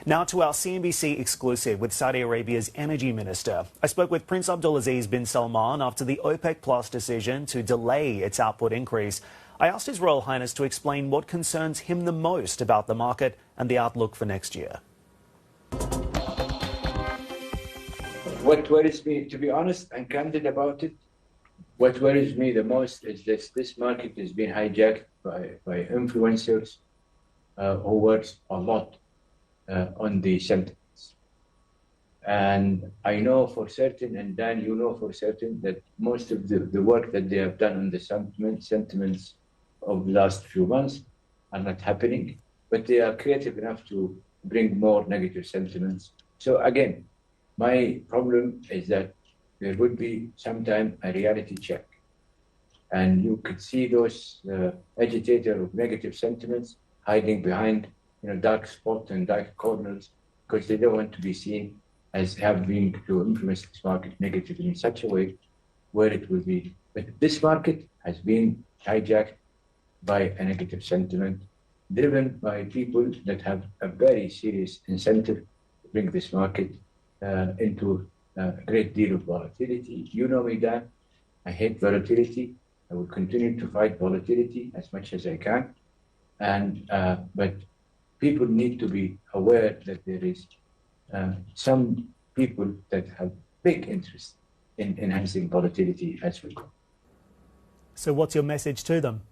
Now to our CNBC exclusive with Saudi Arabia's energy minister. I spoke with Prince Abdulaziz bin Salman after the OPEC Plus decision to delay its output increase. I asked His Royal Highness to explain what concerns him the most about the market and the outlook for next year. What worries me, to be honest and candid about it, what worries me the most is this market is being hijacked by influencers who works a lot on the sentiments. And I know for certain, and Dan, you know for certain, that most of the work that they have done on the sentiments of the last few months are not happening, but they are creative enough to bring more negative sentiments. So again, my problem is that there would be sometime a reality check. And you could see those agitators of negative sentiments hiding behind dark spots and dark corners because they don't want to be seen as having to influence this market negatively in such a way where it will be. But this market has been hijacked by a negative sentiment driven by people that have a very serious incentive to bring this market into a great deal of volatility. You know me, Dan. I hate volatility. I will continue to fight volatility as much as I can. But people need to be aware that there is some people that have big interest in enhancing volatility as we go. So what's your message to them?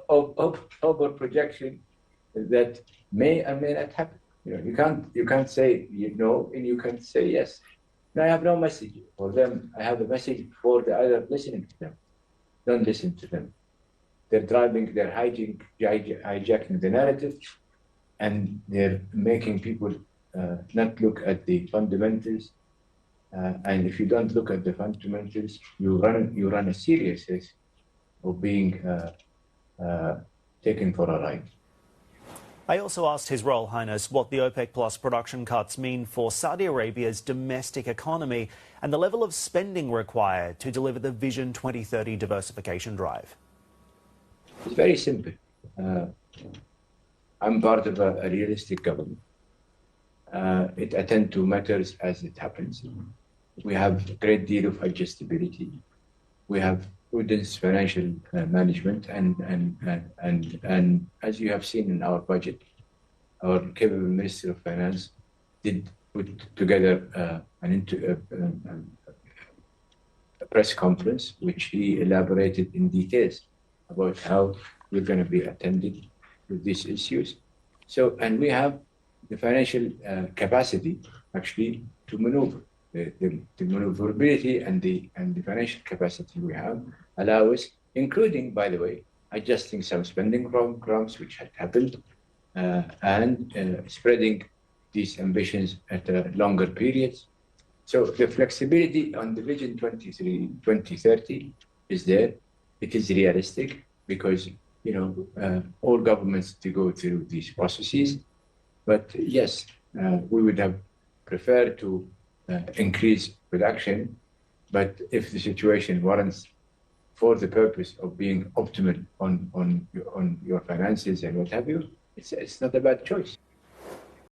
Over projection that may or may not happen. You can't say no and you can't say yes. And I have no message for them. I have a message for the other listening to them. Don't listen to them. They're hijacking the narrative, and they're making people not look at the fundamentals. And if you don't look at the fundamentals, you run a serious risk of being taken for a ride. I also asked His Royal Highness what the OPEC Plus production cuts mean for Saudi Arabia's domestic economy and the level of spending required to deliver the Vision 2030 diversification drive. It's very simple. I'm part of a realistic government. It attends to matters as it happens. We have a great deal of adjustability. We have prudent financial management, and as you have seen in our budget, our capable Minister of Finance did put together a press conference, which he elaborated in details about how we're going to be attending to these issues. So, and we have the financial capacity actually to maneuver. The maneuverability and the financial capacity we have allow us, including, by the way, adjusting some spending programs which had happened and spreading these ambitions at longer periods. So the flexibility on the Vision 2030 is there. It is realistic because all governments to go through these processes. But yes, we would have preferred to increase production, but if the situation warrants for the purpose of being optimal on your finances and what have you, it's not a bad choice.